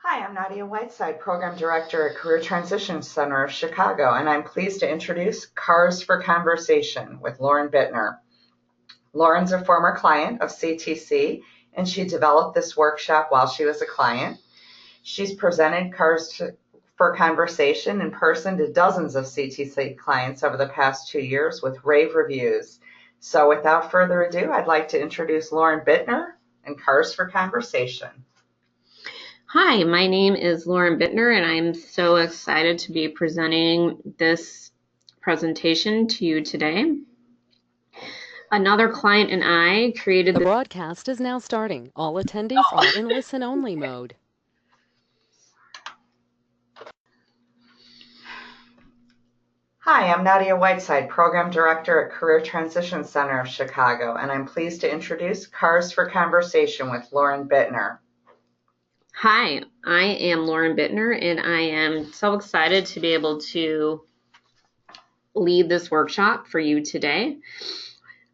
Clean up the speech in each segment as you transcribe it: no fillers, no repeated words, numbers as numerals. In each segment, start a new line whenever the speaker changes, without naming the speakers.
Hi, I'm Nadia Whiteside, Program Director at Career Transition Center of Chicago, and I'm pleased to introduce Cars for Conversation with Lauren Bittner. Lauren's a former client of CTC, and she developed this workshop while she was a client. She's presented for Conversation in person to dozens of CTC clients over the past 2 years with rave reviews. So without further ado, I'd like to introduce Lauren Bittner and Cars for Conversation.
Hi, my name is Lauren Bittner, and I'm so excited to be presenting this presentation to you today. Another client and I created
The broadcast is now starting. All attendees are in listen-only mode.
Hi, I'm Nadia Whiteside, Program Director at Career Transition Center of Chicago, and I'm pleased to introduce Cars for Conversation with Lauren Bittner.
Hi, I am Lauren Bittner, and I am so excited to be able to lead this workshop for you today.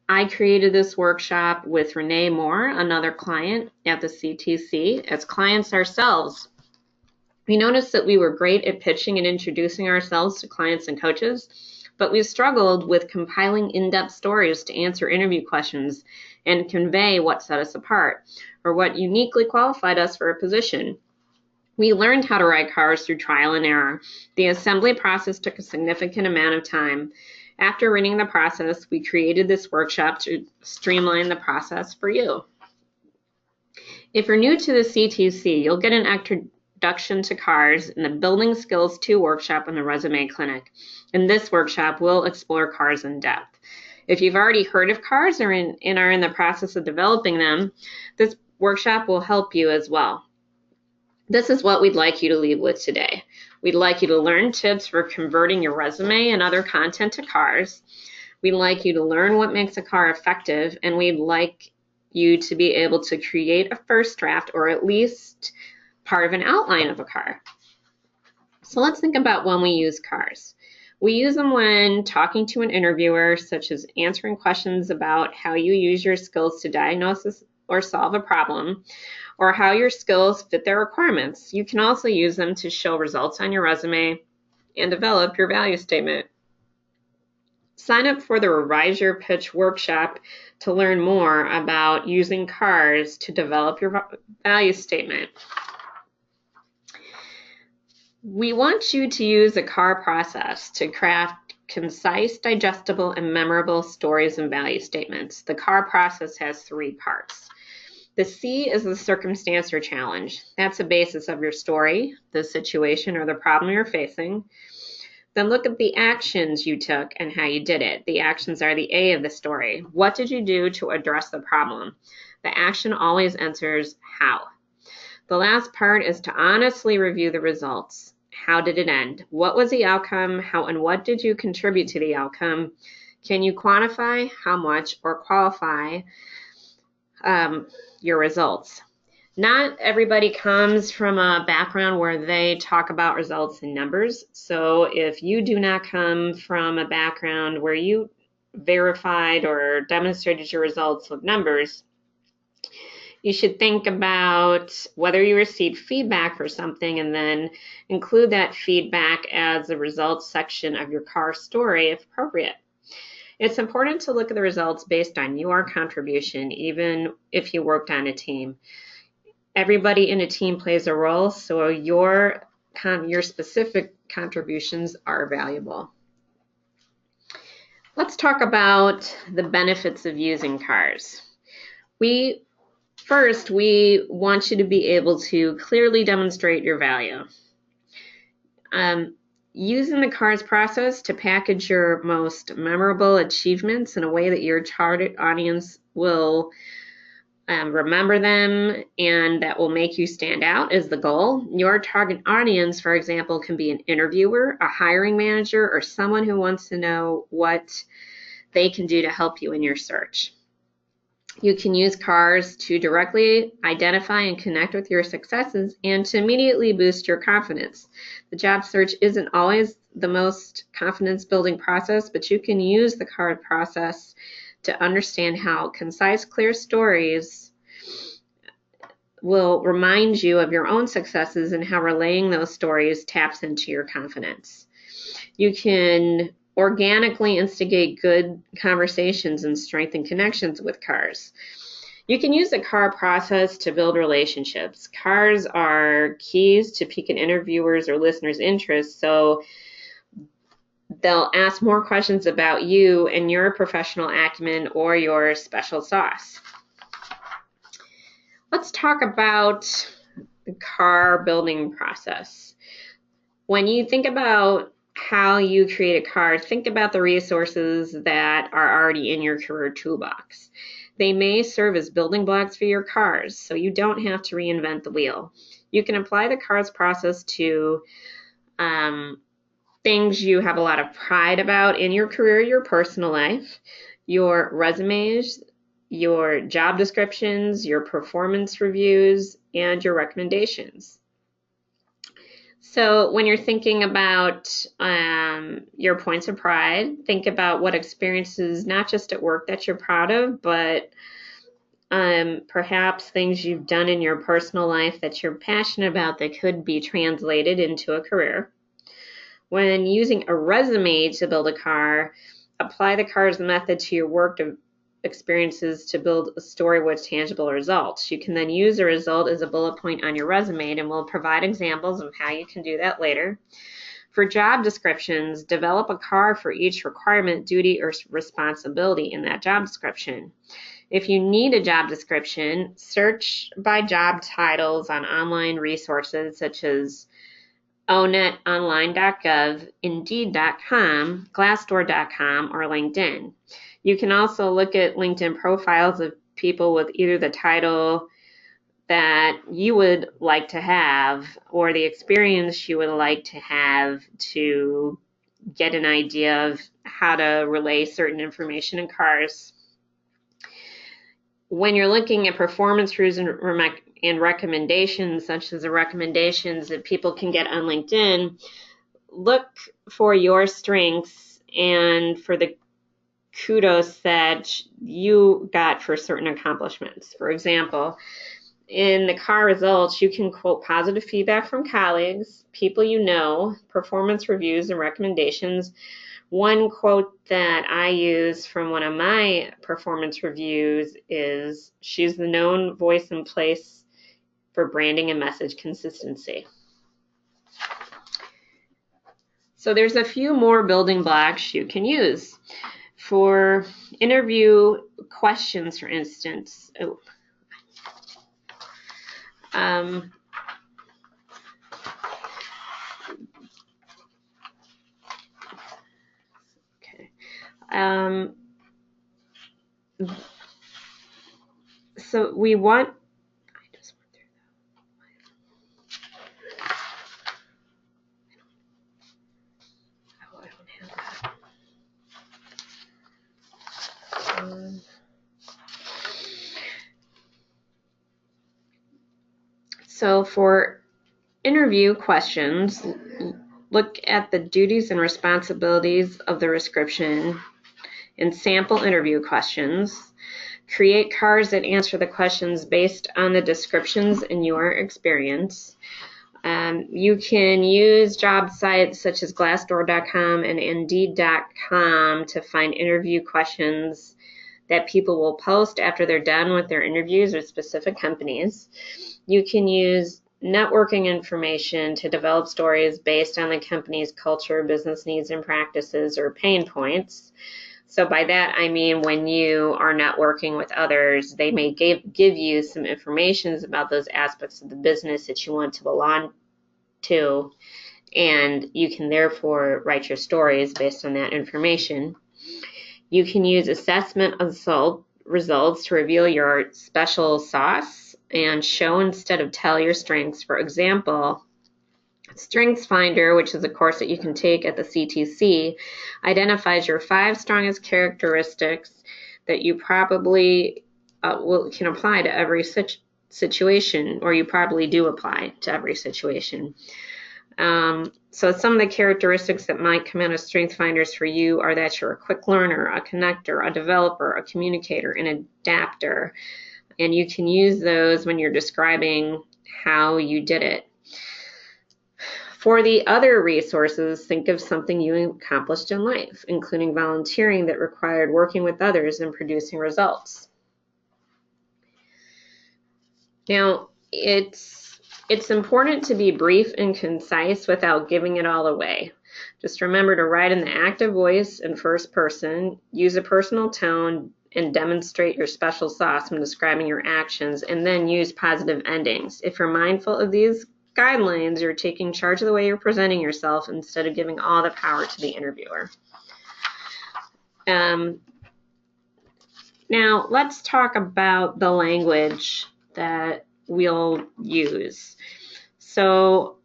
I created this workshop with Renee Moore, another client at the CTC. As clients ourselves, we noticed that we were great at pitching and introducing ourselves to clients and coaches, but we struggled with compiling in-depth stories to answer interview questions and convey what set us apart or what uniquely qualified us for a position. We learned how to write cars through trial and error. The assembly process took a significant amount of time. After running the process, we created this workshop to streamline the process for you. If you're new to the CTC, you'll get an introduction to cars in the Building Skills 2 workshop in the Resume Clinic. In this workshop, we'll explore cars in depth. If you've already heard of cars and are in the process of developing them, this workshop will help you as well. This is what we'd like you to leave with today. We'd like you to learn tips for converting your resume and other content to cars. We'd like you to learn what makes a car effective, and we'd like you to be able to create a first draft or at least part of an outline of a car. So let's think about when we use cars. We use them when talking to an interviewer, such as answering questions about how you use your skills to diagnose or solve a problem, or how your skills fit their requirements. You can also use them to show results on your resume and develop your value statement. Sign up for the Revise Your Pitch workshop to learn more about using cars to develop your value statement. We want you to use a CAR process to craft concise, digestible, and memorable stories and value statements. The CAR process has 3 parts. The C is the circumstance or challenge. That's the basis of your story, the situation or the problem you're facing. Then look at the actions you took and how you did it. The actions are the A of the story. What did you do to address the problem? The action always answers how. The last part is to honestly review the results. How did it end? What was the outcome? How and what did you contribute to the outcome? Can you quantify how much or qualify your results? Not everybody comes from a background where they talk about results in numbers. So if you do not come from a background where you verified or demonstrated your results with numbers, you should think about whether you received feedback for something and then include that feedback as the results section of your car story if appropriate. It's important to look at the results based on your contribution, even if you worked on a team. Everybody in a team plays a role, so your specific contributions are valuable. Let's talk about the benefits of using cars. First, we want you to be able to clearly demonstrate your value. Using the CARS process to package your most memorable achievements in a way that your target audience will remember them and that will make you stand out is the goal. Your target audience, for example, can be an interviewer, a hiring manager, or someone who wants to know what they can do to help you in your search. You can use CARS to directly identify and connect with your successes and to immediately boost your confidence. The job search isn't always the most confidence-building process, but you can use the CARS process to understand how concise, clear stories will remind you of your own successes and how relaying those stories taps into your confidence. You can organically instigate good conversations and strengthen connections with cars. You can use the car process to build relationships. Cars are keys to pique an interviewer's or listener's interest, so they'll ask more questions about you and your professional acumen or your special sauce. Let's talk about the car building process. When you think about how you create a car, think about the resources that are already in your career toolbox. They may serve as building blocks for your cars, so you don't have to reinvent the wheel. You can apply the cars process to things you have a lot of pride about in your career, your personal life, your resumes, your job descriptions, your performance reviews, and your recommendations. So when you're thinking about your points of pride, think about what experiences, not just at work that you're proud of, but perhaps things you've done in your personal life that you're passionate about that could be translated into a career. When using a resume to build a car, apply the CARS method to your work experiences to build a story with tangible results. You can then use the result as a bullet point on your resume, and we'll provide examples of how you can do that later. For job descriptions, develop a CAR for each requirement, duty, or responsibility in that job description. If you need a job description, search by job titles on online resources such as onetonline.gov, indeed.com, glassdoor.com, or LinkedIn. You can also look at LinkedIn profiles of people with either the title that you would like to have or the experience you would like to have to get an idea of how to relay certain information in cars. When you're looking at performance reviews and recommendations, such as the recommendations that people can get on LinkedIn, look for your strengths and for the kudos that you got for certain accomplishments. For example, in the car results, you can quote positive feedback from colleagues, people you know, performance reviews and recommendations. One quote that I use from one of my performance reviews is, "She's the known voice in place for branding and message consistency." So there's a few more building blocks you can use. For interview questions, for instance, so we want, I just went through that. Oh, I don't have that. So for interview questions, look at the duties and responsibilities of the description and sample interview questions. Create cards that answer the questions based on the descriptions and your experience. You can use job sites such as glassdoor.com and indeed.com to find interview questions that people will post after they're done with their interviews with specific companies. You can use networking information to develop stories based on the company's culture, business needs and practices, or pain points. So by that, I mean when you are networking with others, they may give you some information about those aspects of the business that you want to belong to, and you can therefore write your stories based on that information. You can use assessment results to reveal your special sauce and show instead of tell your strengths. For example, Strengths Finder, which is a course that you can take at the CTC, identifies your 5 strongest characteristics that you probably can apply to every situation, or you probably do apply to every situation. So some of the characteristics that might come out of Strengths Finders for you are that you're a quick learner, a connector, a developer, a communicator, an adapter. And you can use those when you're describing how you did it. For the other resources, think of something you accomplished in life, including volunteering that required working with others and producing results. Now, it's important to be brief and concise without giving it all away. Just remember to write in the active voice in first person, use a personal tone, and demonstrate your special sauce when describing your actions, and then use positive endings. If you're mindful of these guidelines, you're taking charge of the way you're presenting yourself instead of giving all the power to the interviewer. Now, let's talk about the language that we'll use. So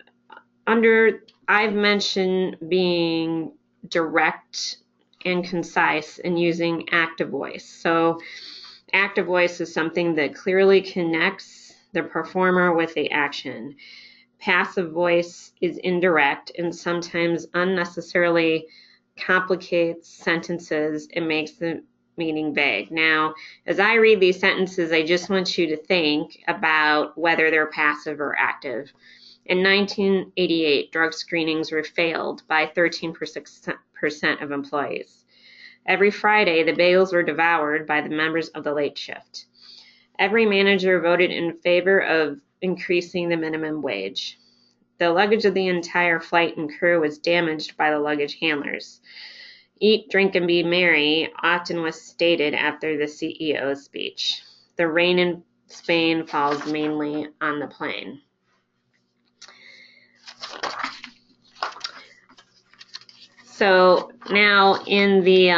I've mentioned being direct and concise and using active voice. So active voice is something that clearly connects the performer with the action. Passive voice is indirect and sometimes unnecessarily complicates sentences and makes the meaning vague. Now, as I read these sentences, I just want you to think about whether they're passive or active. In 1988, drug screenings were failed by 13% of employees. Every Friday, the bagels were devoured by the members of the late shift. Every manager voted in favor of increasing the minimum wage. The luggage of the entire flight and crew was damaged by the luggage handlers. Eat, drink, and be merry often was stated after the CEO's speech. The rain in Spain falls mainly on the plane. So now in the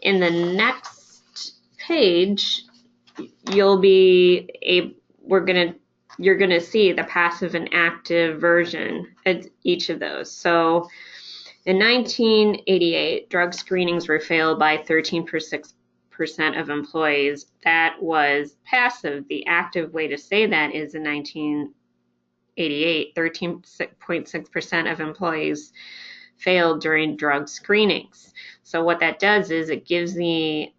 next page, you're gonna see the passive and active version of each of those. So in 1988, drug screenings were failed by 13% of employees. That was passive. The active way to say that is in 1988, 13.6% of employees failed during drug screenings. So what that does is it gives the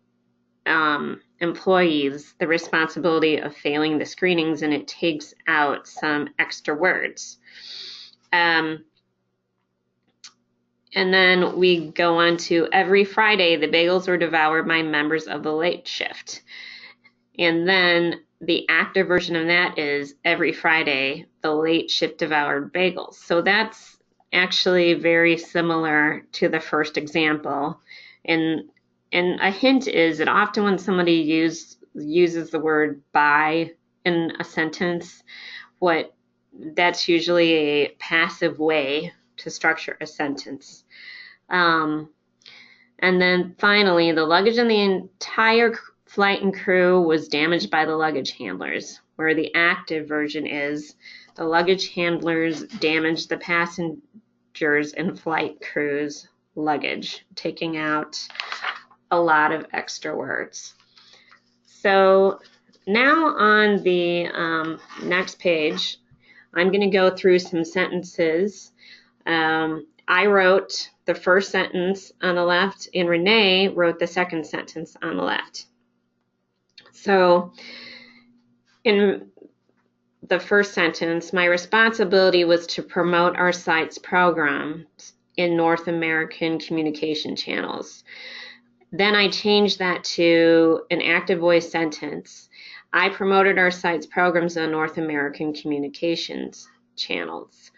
employees the responsibility of failing the screenings, and it takes out some extra words. And then we go on to every Friday, the bagels were devoured by members of the late shift. And then the active version of that is every Friday, the late shift devoured bagels. So that's actually very similar to the first example. And a hint is that often when somebody uses the word by in a sentence, that's usually a passive way to structure a sentence. And then finally, the luggage in the entire flight and crew was damaged by the luggage handlers, where the active version is the luggage handlers damaged the passengers and flight crew's luggage, taking out a lot of extra words. So now on the next page, I'm going to go through some sentences. I wrote the first sentence on the left, and Renee wrote the second sentence on the left. So in the first sentence, my responsibility was to promote our site's programs in North American communication channels. Then I changed that to an active voice sentence. I promoted our site's programs on North American communications channels.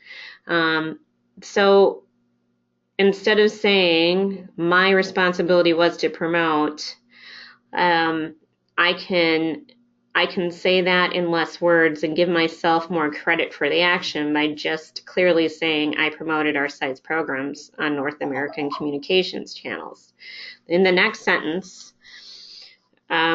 So instead of saying my responsibility was to promote, I can say that in less words and give myself more credit for the action by just clearly saying I promoted our site's programs on North American communications channels. In the next sentence,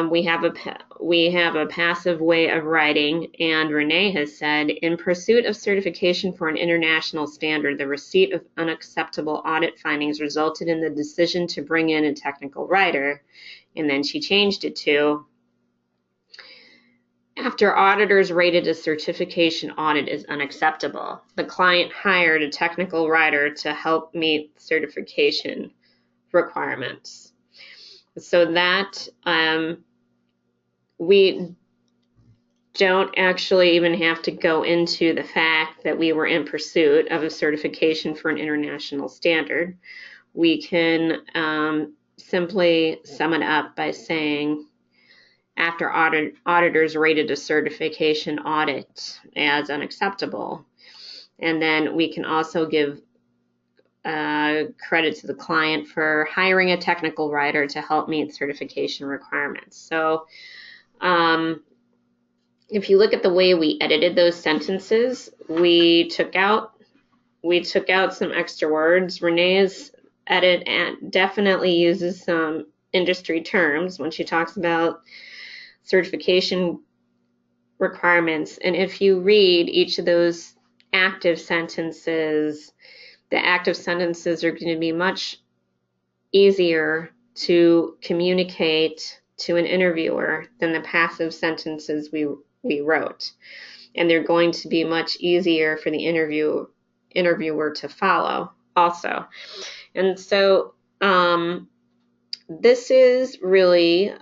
we have a passive way of writing, and Renee has said, in pursuit of certification for an international standard, the receipt of unacceptable audit findings resulted in the decision to bring in a technical writer, and then she changed it to, after auditors rated a certification audit as unacceptable, the client hired a technical writer to help meet certification requirements. So that we don't actually even have to go into the fact that we were in pursuit of a certification for an international standard. We can simply sum it up by saying, after auditors rated a certification audit as unacceptable. And then we can also give credit to the client for hiring a technical writer to help meet certification requirements. So if you look at the way we edited those sentences, we took out some extra words. Renee's edit definitely uses some industry terms when she talks about certification requirements. And if you read each of those active sentences, the active sentences are going to be much easier to communicate to an interviewer than the passive sentences we wrote. And they're going to be much easier for the interviewer to follow also. And so this is really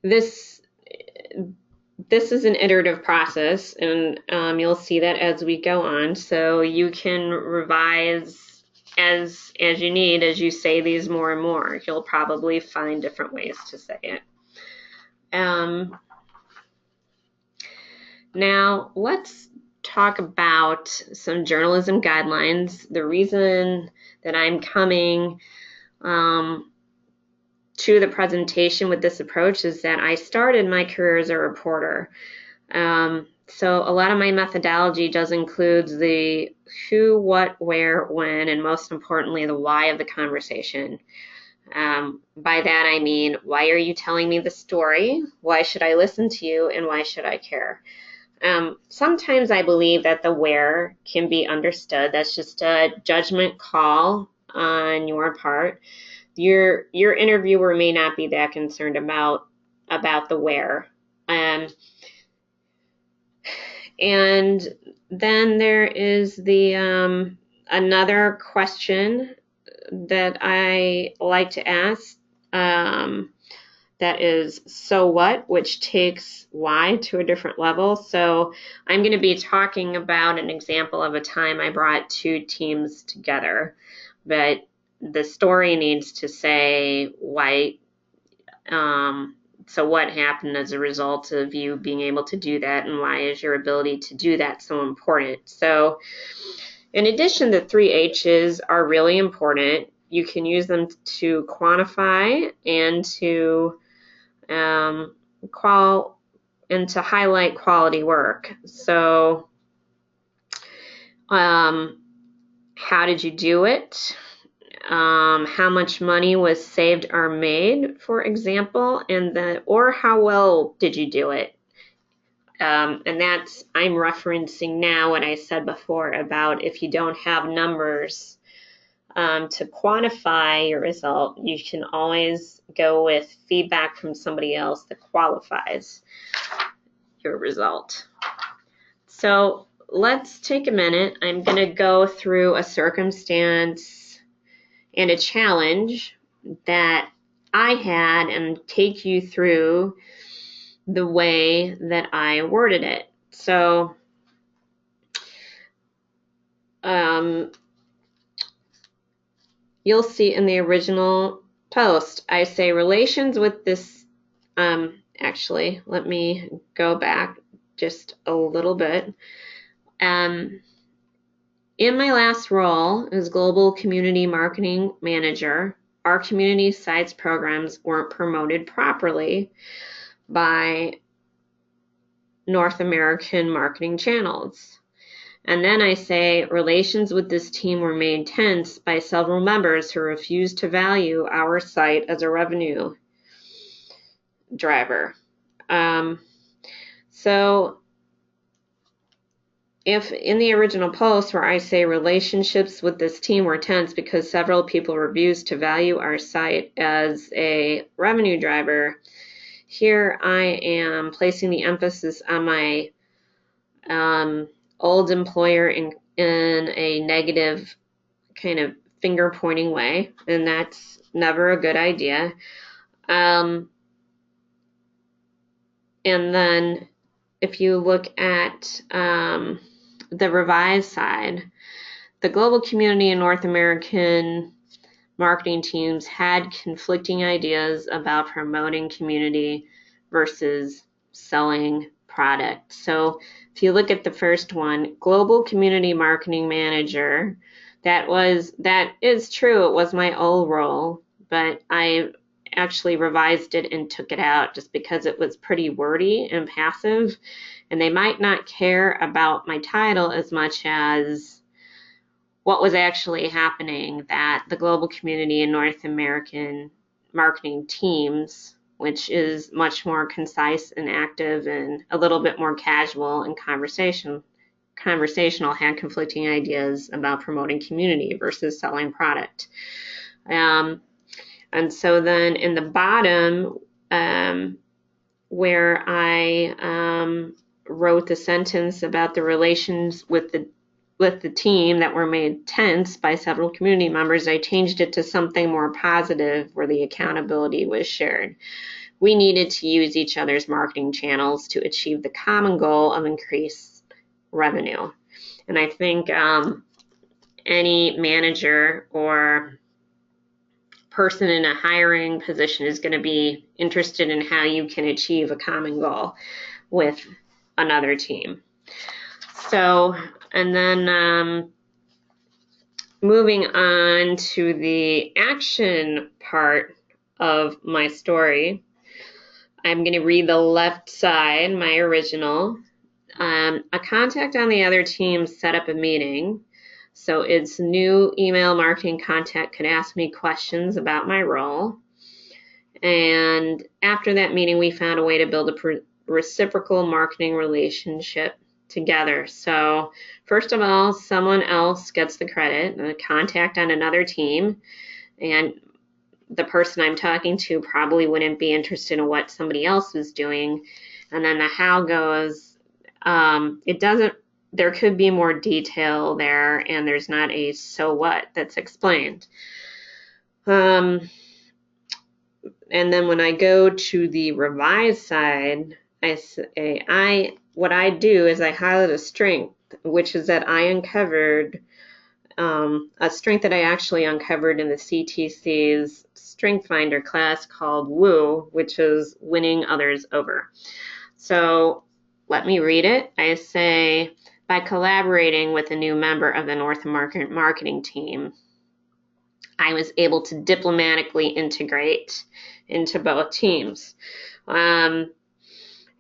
this is an iterative process, and you'll see that as we go on. So you can revise as you need, as you say these more and more. You'll probably find different ways to say it. Now let's talk about some journalism guidelines. The reason that I'm coming to the presentation with this approach is that I started my career as a reporter. So a lot of my methodology does include the who, what, where, when, and most importantly, the why of the conversation. By that I mean, why are you telling me the story? Why should I listen to you? And why should I care? Sometimes I believe that the where can be understood. That's just a judgment call on your part. Your interviewer may not be that concerned about the where. And then there is the another question that I like to ask, that is so what, which takes why to a different level. So I'm going to be talking about an example of a time I brought two teams together, but the story needs to say why. So what happened as a result of you being able to do that, and why is your ability to do that so important? So in addition, the 3 H's are really important. You can use them to quantify and to to highlight quality work. So how did you do it? How much money was saved or made, for example, or how well did you do it? And that's, I'm referencing now what I said before about if you don't have numbers to quantify your result, you can always go with feedback from somebody else that qualifies your result. So let's take a minute. I'm going to go through a circumstance and a challenge that I had and take you through the way that I worded it. So you'll see in the original post, I say relations with this, actually, let me go back just a little bit. In my last role as Global Community Marketing Manager, our community sites programs weren't promoted properly by North American marketing channels. And then I say relations with this team were made tense by several members who refused to value our site as a revenue driver. So if in the original post where I say relationships with this team were tense because several people refused to value our site as a revenue driver, here I am placing the emphasis on my old employer in a negative kind of finger pointing way, and that's never a good idea. And then if you look at the revised side, the global community and North American marketing teams had conflicting ideas about promoting community versus selling product. So if you look at the first one, global community marketing manager, that is true. It was my old role, but I actually revised it and took it out just because it was pretty wordy and passive, and they might not care about my title as much as what was actually happening, that the global community and North American marketing teams, which is much more concise and active and a little bit more casual and conversational, had conflicting ideas about promoting community versus selling product. And so then in the bottom, where I wrote the sentence about the relations with the team that were made tense by several community members, I changed it to something more positive where the accountability was shared. We needed to use each other's marketing channels to achieve the common goal of increased revenue. And I think any manager or person in a hiring position is going to be interested in how you can achieve a common goal with another team. So, and then moving on to the action part of my story, I'm going to read the left side, my original. A contact on the other team set up a meeting. So its new email marketing contact could ask me questions about my role. And after that meeting, we found a way to build a reciprocal marketing relationship together. So first of all, someone else gets the credit, a contact on another team, and the person I'm talking to probably wouldn't be interested in what somebody else is doing. And then the how goes, there could be more detail there, and there's not a so what that's explained. And then when I go to the revised side, what I do is I highlight a strength, which is that I uncovered a strength that I actually uncovered in the CTC's Strength Finder class called WOO, which is winning others over. So let me read it. I say, by collaborating with a new member of the North American marketing team, I was able to diplomatically integrate into both teams. And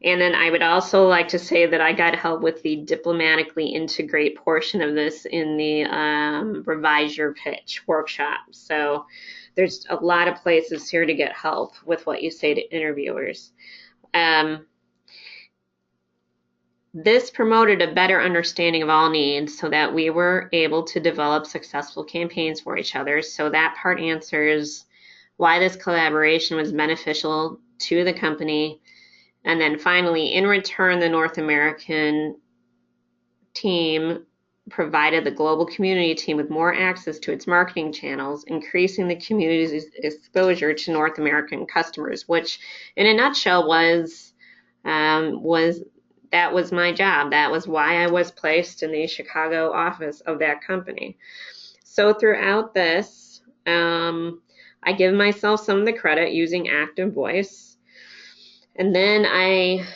then I would also like to say that I got help with the diplomatically integrate portion of this in the Revise Your Pitch workshop. So there's a lot of places here to get help with what you say to interviewers. This promoted a better understanding of all needs so that we were able to develop successful campaigns for each other. So that part answers why this collaboration was beneficial to the company. And then finally, in return, the North American team provided the global community team with more access to its marketing channels, increasing the community's exposure to North American customers, which in a nutshell was that was my job. That was why I was placed in the Chicago office of that company. So throughout this, I give myself some of the credit using active voice. And then I,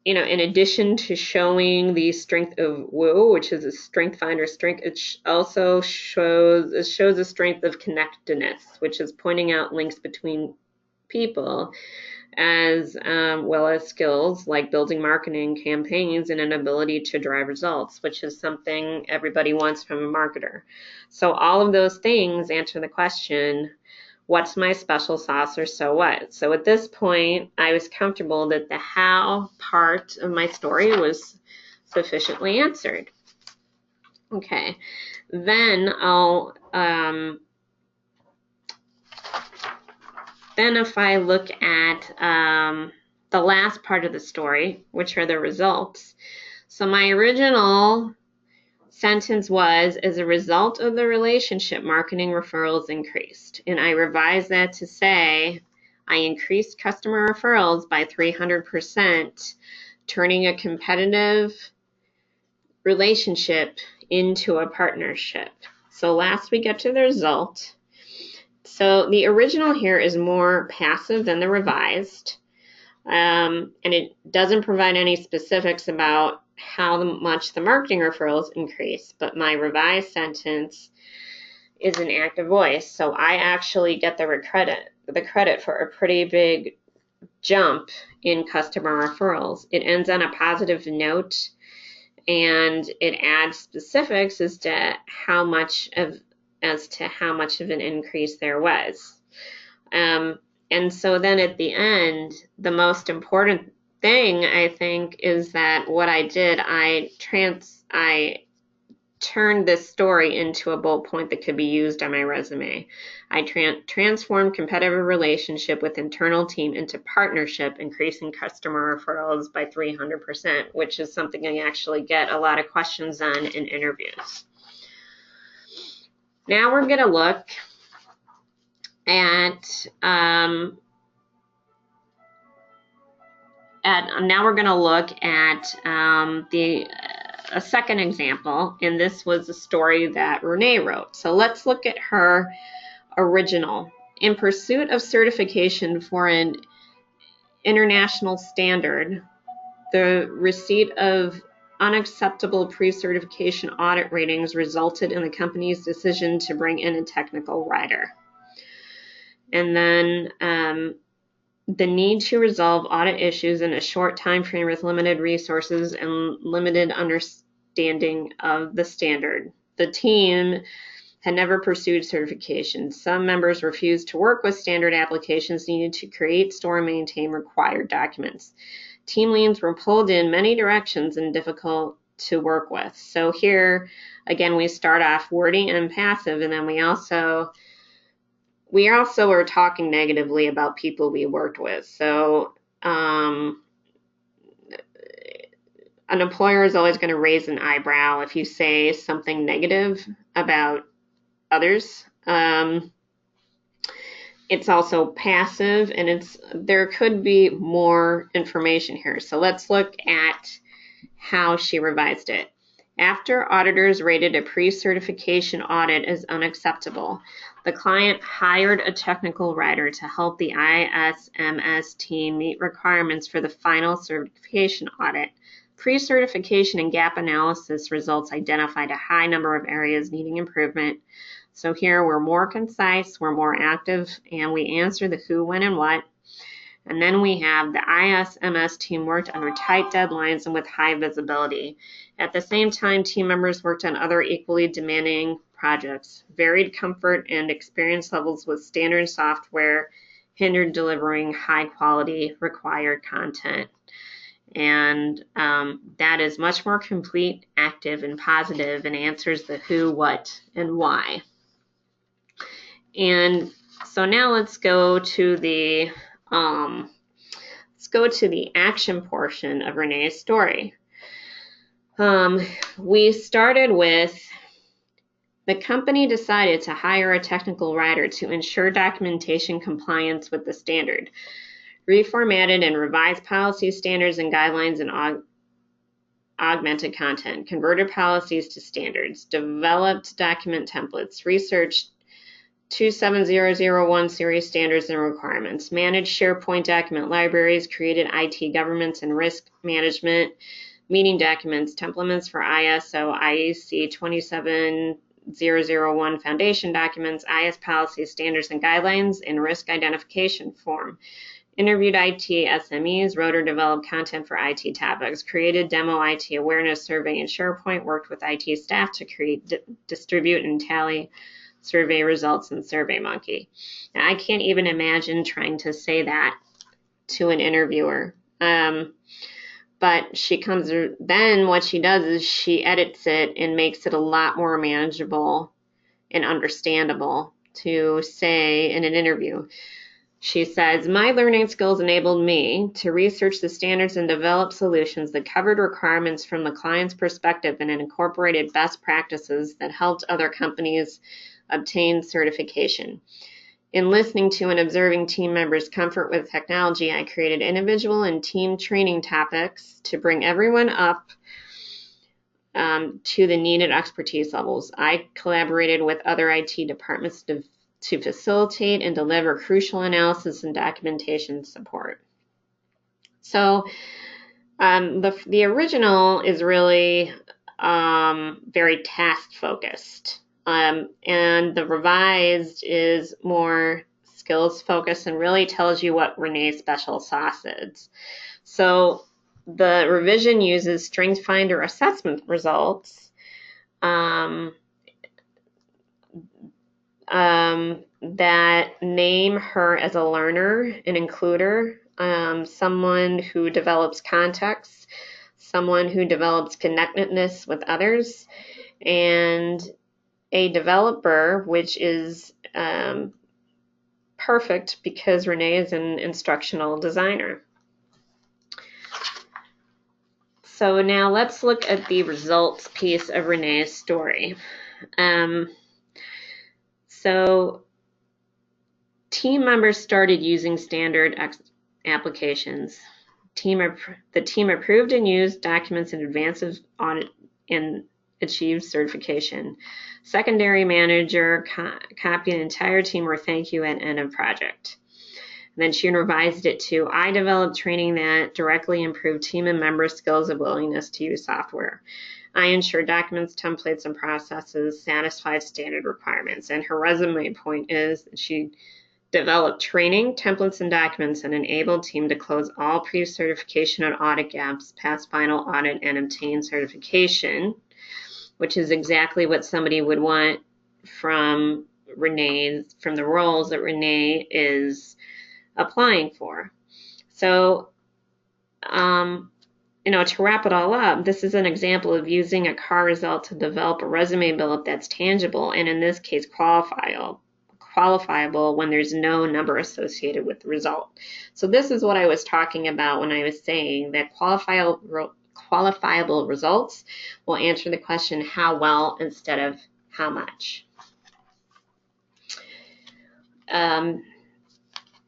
in addition to showing the strength of WOO, which is a strength finder strength, it also shows a strength of connectedness, which is pointing out links between people, as well as skills like building marketing campaigns and an ability to drive results, which is something everybody wants from a marketer. So all of those things answer the question, what's my special sauce or so what? So at this point, I was comfortable that the how part of my story was sufficiently answered. Okay, then then if I look at the last part of the story, which are the results. So my original sentence was, as a result of the relationship, marketing referrals increased. And I revised that to say, I increased customer referrals by 300%, turning a competitive relationship into a partnership. So last we get to the result. So the original here is more passive than the revised. And it doesn't provide any specifics about how much the marketing referrals increase, but my revised sentence is an active voice. So I actually get the credit for a pretty big jump in customer referrals. It ends on a positive note, and it adds specifics as to how much of an increase there was. And so then at the end, the most important thing, I think, is that what I did, I turned this story into a bullet point that could be used on my resume. I transformed competitive relationship with internal team into partnership, increasing customer referrals by 300%, which is something I actually get a lot of questions on in interviews. Now we're going to look at a second example, and this was a story that Renee wrote. So let's look at her original. In pursuit of certification for an international standard, the receipt of unacceptable pre-certification audit ratings resulted in the company's decision to bring in a technical writer. And then the need to resolve audit issues in a short time frame with limited resources and limited understanding of the standard. The team had never pursued certification. Some members refused to work with standard applications needed to create, store, and maintain required documents. Team leads were pulled in many directions and difficult to work with. So here, again, we start off wordy and passive, and then we also are talking negatively about people we worked with. So an employer is always going to raise an eyebrow if you say something negative about others. It's also passive, and there could be more information here. So let's look at how she revised it. After auditors rated a pre-certification audit as unacceptable, the client hired a technical writer to help the ISMS team meet requirements for the final certification audit. Pre-certification and gap analysis results identified a high number of areas needing improvement. So here we're more concise, we're more active, and we answer the who, when, and what. And then we have the ISMS team worked under tight deadlines and with high visibility. At the same time, team members worked on other equally demanding projects. Varied comfort and experience levels with standard software hindered delivering high quality required content. And that is much more complete, active, and positive, and answers the who, what, and why. And so now let's go to the action portion of Renee's story. We started with the company decided to hire a technical writer to ensure documentation compliance with the standard, reformatted and revised policies, standards, and guidelines, and augmented content, converted policies to standards, developed document templates, researched 27001 series standards and requirements, managed SharePoint document libraries, created IT governance and risk management, meeting documents, templates for ISO, IEC 27001 foundation documents, IS policies, standards, and guidelines, and risk identification form. Interviewed IT SMEs, wrote or developed content for IT topics, created demo IT awareness survey in SharePoint, worked with IT staff to create, distribute, and tally survey results in SurveyMonkey. Now, I can't even imagine trying to say that to an interviewer. But then what she does is she edits it and makes it a lot more manageable and understandable to say in an interview. She says, my learning skills enabled me to research the standards and develop solutions that covered requirements from the client's perspective and incorporated best practices that helped other companies obtain certification. In listening to and observing team members' comfort with technology, I created individual and team training topics to bring everyone up to the needed expertise levels. I collaborated with other IT departments to facilitate and deliver crucial analysis and documentation support. So the original is really very task focused. And the revised is more skills focused and really tells you what Renee's special sauce is. So the revision uses Strength Finder assessment results that name her as a learner, an includer, someone who develops context, someone who develops connectedness with others, and a developer, which is perfect because Renee is an instructional designer. So now let's look at the results piece of Renee's story. So team members started using standard applications. The team approved and used documents in advance of audit and achieved certification. Secondary manager copied an entire team or thank you at end of project. And then she revised it to, I developed training that directly improved team and member skills and willingness to use software. I ensure documents, templates, and processes satisfied standard requirements. And her resume point is that she developed training, templates, and documents and enabled team to close all pre-certification and audit gaps, pass final audit, and obtain certification, which is exactly what somebody would want from the roles that Renee is applying for. So, to wrap it all up, this is an example of using a CAR result to develop a resume build that's tangible and in this case qualifiable when there's no number associated with the result. So this is what I was talking about when I was saying that qualifiable results will answer the question how well instead of how much.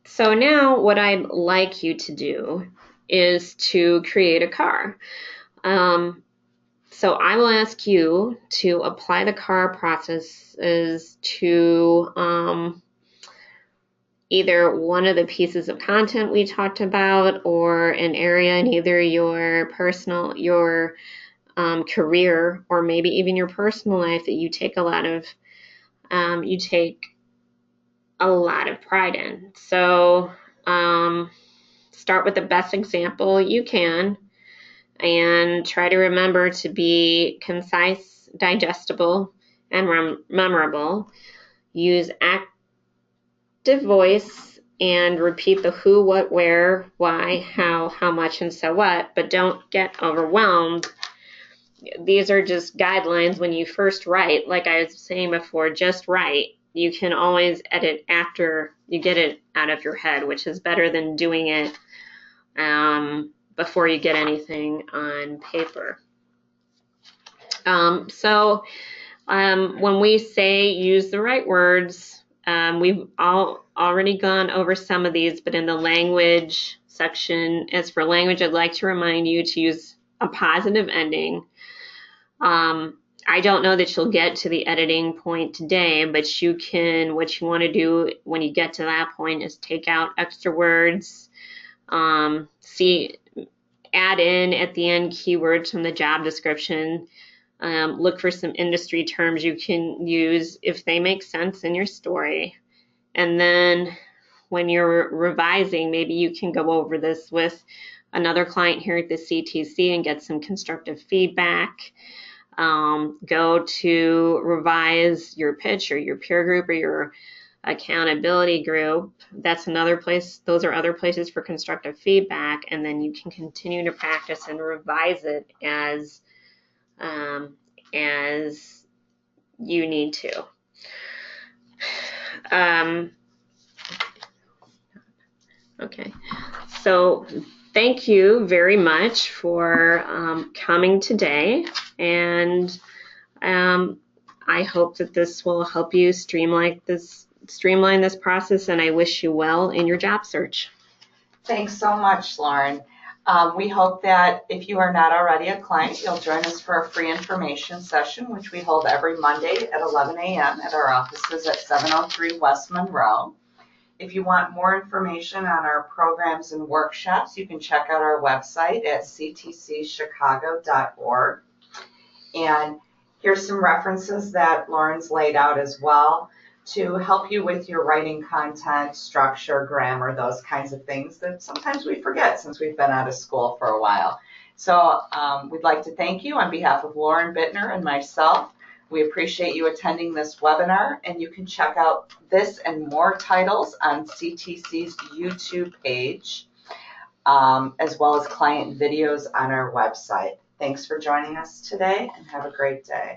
So now what I'd like you to do is to create a CAR. So I will ask you to apply the CAR processes to either one of the pieces of content we talked about or an area in either your career or maybe even your personal life that you take a lot of pride in. So start with the best example you can and try to remember to be concise, digestible, and memorable. Use active voice and repeat the who, what, where, why, how much, and so what, but don't get overwhelmed. These are just guidelines when you first write. Like I was saying before, just write. You can always edit after you get it out of your head, which is better than doing it before you get anything on paper. So when we say use the right words, we've already gone over some of these, but in the language section, as for language, I'd like to remind you to use a positive ending. I don't know that you'll get to the editing point today, but what you want to do when you get to that point is take out extra words, add in at the end keywords from the job description, look for some industry terms you can use if they make sense in your story. And then when you're revising, maybe you can go over this with another client here at the CTC and get some constructive feedback. Go to revise your pitch or your peer group or your accountability group. That's another place. Those are other places for constructive feedback. And then you can continue to practice and revise it as you need to. Okay. So thank you very much for coming today, and I hope that this will help you streamline this process, and I wish you well in your job search.
Thanks so much, Lauren. We hope that if you are not already a client, you'll join us for a free information session, which we hold every Monday at 11 a.m. at our offices at 703 West Monroe. If you want more information on our programs and workshops, you can check out our website at ctcchicago.org. And here's some references that Lauren's laid out as well to help you with your writing content, structure, grammar, those kinds of things that sometimes we forget since we've been out of school for a while. So we'd like to thank you on behalf of Lauren Bittner and myself. We appreciate you attending this webinar, and you can check out this and more titles on CTC's YouTube page, as well as client videos on our website. Thanks for joining us today, and have a great day.